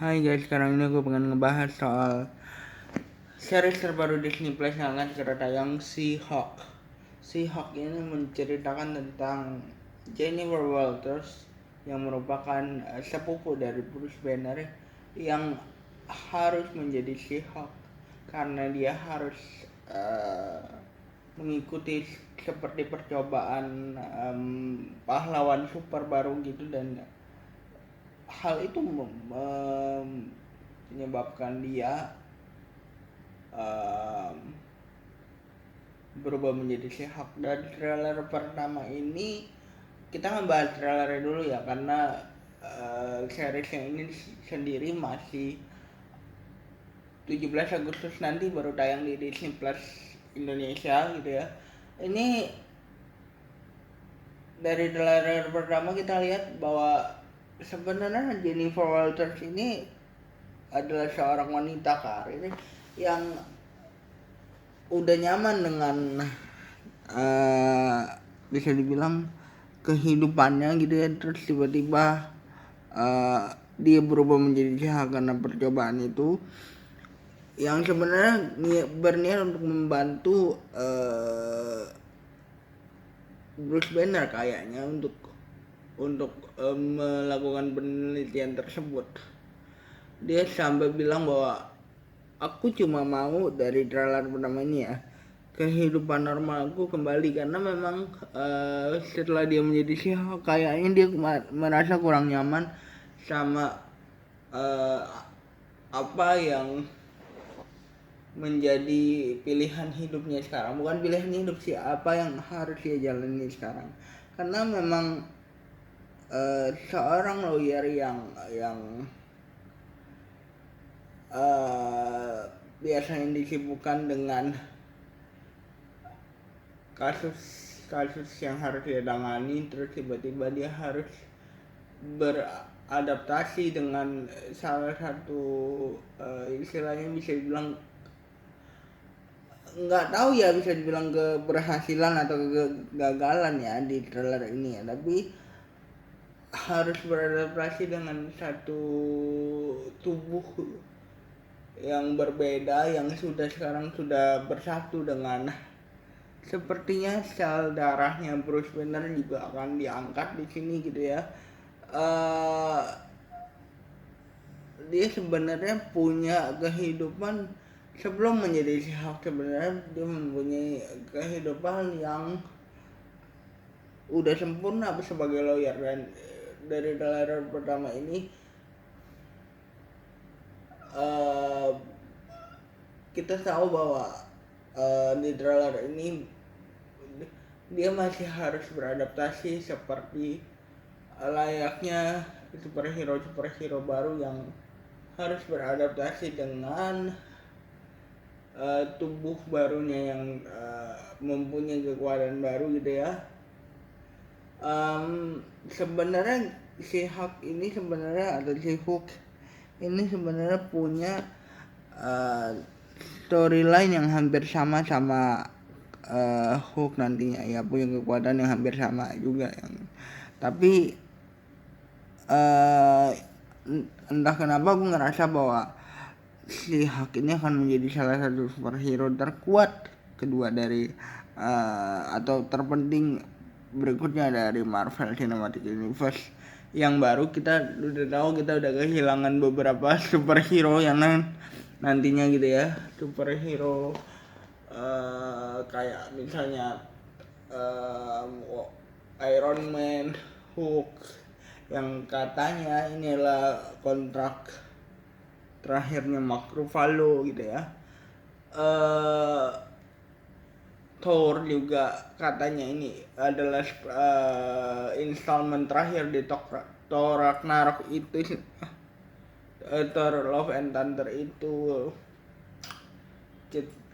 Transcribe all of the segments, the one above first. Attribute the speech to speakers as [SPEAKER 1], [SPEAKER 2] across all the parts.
[SPEAKER 1] Hai guys, sekarang ini aku pengen ngebahas soal series terbaru Disney Plus yang akan segera tayang, She-Hulk. She-Hulk ini menceritakan tentang Jennifer Walters yang merupakan sepupu dari Bruce Banner yang harus menjadi She-Hulk karena dia harus mengikuti seperti percobaan pahlawan super baru gitu, dan hal itu menyebabkan dia berubah menjadi sehat. Dan trailer pertama ini kita ngebahas trailernya dulu ya, karena series yang ini sendiri masih 17 Agustus nanti baru tayang di Disney Plus Indonesia gitu ya. Ini dari trailer pertama kita lihat bahwa sebenarnya Jennifer Walters ini adalah seorang wanita karir yang udah nyaman dengan bisa dibilang kehidupannya gitu ya, terus tiba-tiba dia berubah menjadi jahat karena percobaan itu yang sebenarnya berniat untuk membantu Bruce Banner kayaknya untuk melakukan penelitian tersebut. Dia sampai bilang bahwa aku cuma mau dari trailer pertama ini ya, kehidupan normalku kembali, karena memang setelah dia menjadi She-Hulk kayaknya dia merasa kurang nyaman sama apa yang menjadi pilihan hidupnya sekarang. Bukan pilihan hidup sih, apa yang harus dia jalani sekarang, karena memang seorang lawyer yang biasanya disibukkan dengan kasus yang harus dia tangani, terus tiba-tiba dia harus beradaptasi dengan salah satu istilahnya bisa dibilang, nggak tahu ya, bisa dibilang keberhasilan atau kegagalan ya di trailer ini ya, tapi harus beradaptasi dengan satu tubuh yang berbeda yang sekarang sudah bersatu dengan, sepertinya sel darahnya Bruce Banner juga akan diangkat di sini gitu ya. Dia sebenarnya punya kehidupan sebelum menjadi She-Hulk. Sebenarnya dia mempunyai kehidupan yang udah sempurna sebagai lawyer, dan dari trailer pertama ini kita tahu bahwa di trailer ini dia masih harus beradaptasi seperti layaknya superhero baru yang harus beradaptasi dengan tubuh barunya yang mempunyai kekuatan baru gitu ya. Sebenarnya si Hulk ini sebenarnya punya storyline yang hampir sama Hulk nantinya ya, punya kekuatan yang hampir sama juga yang, tapi entah kenapa aku ngerasa bahwa si Hulk ini akan menjadi salah satu superhero terkuat kedua dari atau terpenting berikutnya dari Marvel Cinematic Universe yang baru. Kita udah kehilangan beberapa superhero yang nantinya gitu ya, superhero kayak misalnya Iron Man, Hulk, yang katanya inilah kontrak terakhirnya Mark Ruffalo gitu ya. Thor juga katanya ini adalah installment terakhir di Thor Ragnarok itu. Thor Love and Thunder itu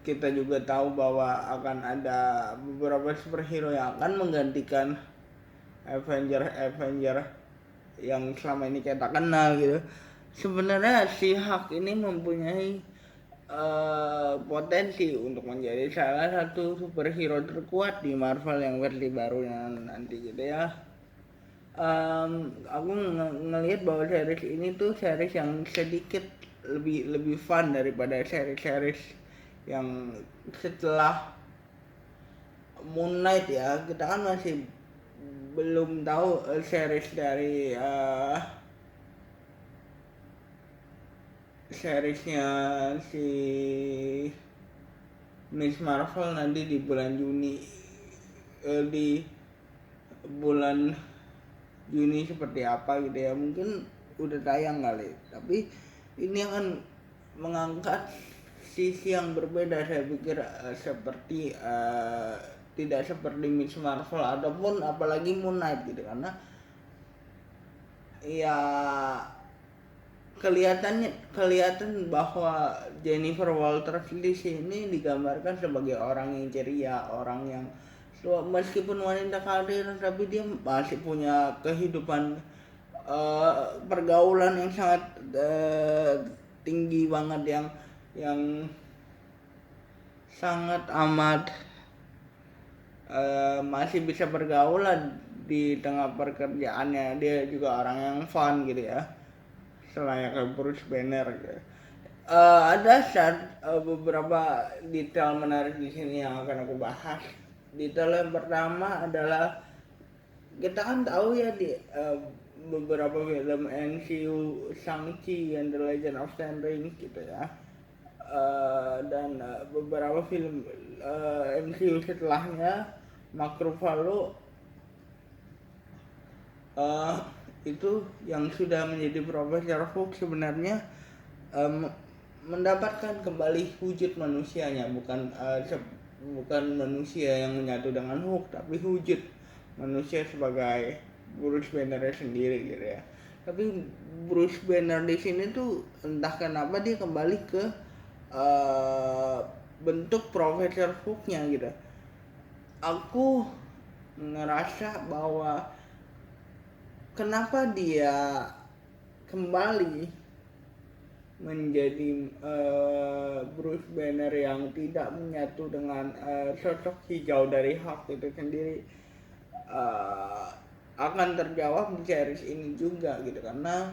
[SPEAKER 1] kita juga tahu bahwa akan ada beberapa superhero yang akan menggantikan Avenger yang selama ini kita kenal gitu. Sebenarnya si Hulk ini mempunyai potensi untuk menjadi salah satu superhero terkuat di Marvel yang versi barunya nanti gitu ya. Aku ngelihat bahwa series ini tuh series yang sedikit lebih fun daripada series yang setelah Moon Knight ya. Kita kan masih belum tahu series dari seriesnya si Miss Marvel nanti di bulan Juni, di bulan Juni seperti apa gitu ya, mungkin udah tayang kali, tapi ini akan mengangkat sisi yang berbeda. Saya pikir seperti tidak seperti Miss Marvel ataupun apalagi Moon Knight gitu, karena ya kelihatan bahwa Jennifer Walters di sini digambarkan sebagai orang yang ceria, orang yang meskipun wanita karir tapi dia masih punya kehidupan pergaulan yang sangat tinggi banget, yang sangat amat masih bisa bergaul di tengah pekerjaannya. Dia juga orang yang fun gitu ya, selayaknya Bruce Banner gitu. Ada beberapa detail menarik di sini yang akan aku bahas. Detail yang pertama adalah kita kan tahu ya di beberapa film MCU, Shang-Chi and the Legend of Ten Rings gitu ya, dan beberapa film MCU setelahnya, Mark Ruffalo itu yang sudah menjadi Profesor Hulk sebenarnya mendapatkan kembali wujud manusianya, bukan manusia yang menyatu dengan Hulk, tapi wujud manusia sebagai Bruce Banner sendiri gitu ya. Tapi Bruce Banner di sini tuh entah kenapa dia kembali ke bentuk Profesor Hulk-nya gitu. Aku ngerasa bahwa kenapa dia kembali menjadi Bruce Banner yang tidak menyatu dengan sosok hijau dari Hulk itu sendiri, akan terjawab di series ini juga gitu, karena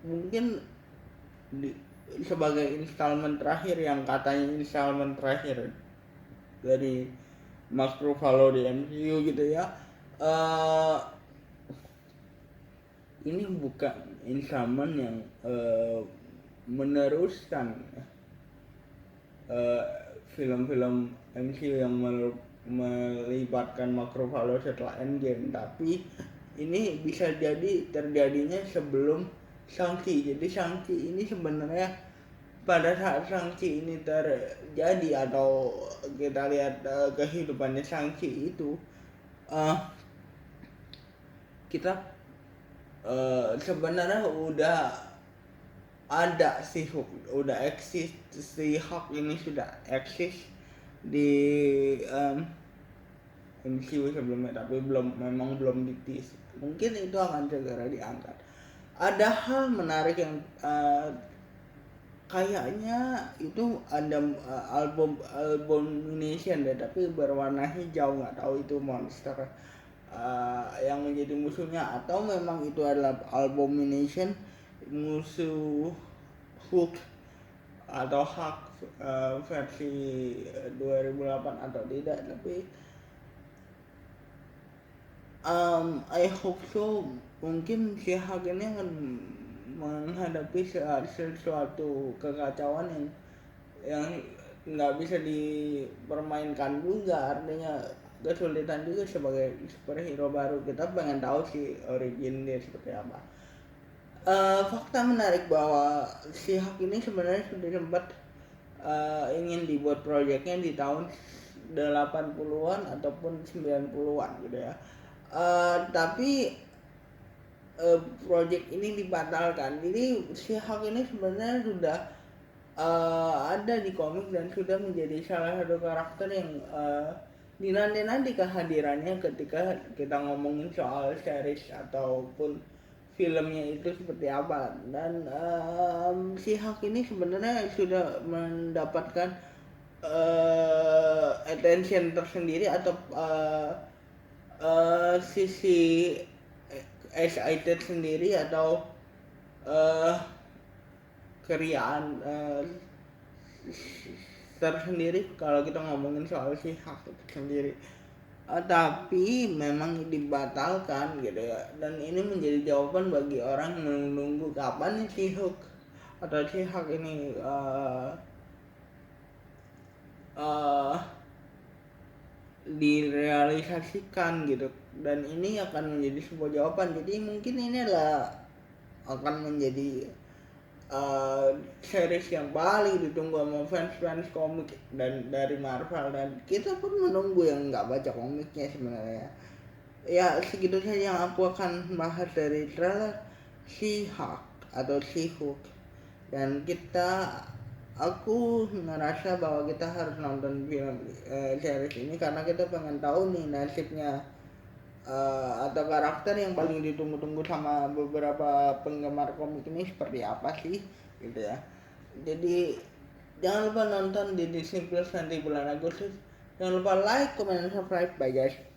[SPEAKER 1] mungkin sebagai installment terakhir, yang katanya installment terakhir dari Mark Ruffalo di MCU gitu ya, ini bukan installment yang meneruskan film-film MCU yang melibatkan Mark Ruffalo setelah Endgame, tapi ini bisa jadi terjadinya sebelum Shang-Chi. Jadi Shang-Chi ini sebenarnya pada saat Shang-Chi ini terjadi, atau kita lihat kehidupannya Shang-Chi itu, kita sebenarnya udah ada si Hulk, udah eksis, si Hulk ini sudah eksis di MCU sebelumnya, tapi memang belum ditis. Mungkin itu akan segera diangkat. Ada hal menarik yang kayaknya itu ada Abomination deh, tapi berwarna hijau, nggak tahu itu monster yang menjadi musuhnya atau memang itu adalah Abomination musuh Hulk atau Hulk versi 2008 atau tidak, tapi I hope so. Mungkin si Hulk ini akan menghadapi sesuatu kekacauan yang nggak bisa dipermainkan juga, artinya kesulitan juga sebagai superhero baru. Kita pengen tahu sih origin dia seperti apa. Fakta menarik bahwa si Hulk ini sebenarnya sudah sempat ingin dibuat proyeknya di tahun 80-an ataupun 90-an gitu ya. Tapi proyek ini dibatalkan. Jadi si Hulk ini sebenarnya sudah ada di komik dan sudah menjadi salah satu karakter yang dinanti-nanti kehadirannya ketika kita ngomongin soal series ataupun filmnya itu seperti apa. Dan si Hulk ini sebenarnya sudah mendapatkan attention tersendiri atau sisi excited sendiri atau keriaan tersendiri kalau kita ngomongin soal si hak itu sendiri. Tapi memang dibatalkan gitu ya, dan ini menjadi jawaban bagi orang yang menunggu kapan nih si hook atau si hak ini direalisasikan gitu, dan ini akan menjadi sebuah jawaban. Jadi mungkin ini adalah akan menjadi series yang paling ditunggu sama fans komik dan dari Marvel, dan kita pun menunggu yang nggak baca komiknya sebenarnya. Ya segitu saja yang aku akan bahas dari trailer She-Hulk atau She-Hulk, dan aku ngerasa bahwa kita harus nonton film series ini karena kita pengen tahu nih nasibnya atau karakter yang paling ditunggu-tunggu sama beberapa penggemar komik ini seperti apa sih gitu ya. Jadi jangan lupa nonton di Disney Plus nanti bulan Agustus. Jangan lupa like, comment, dan subscribe. Bye guys.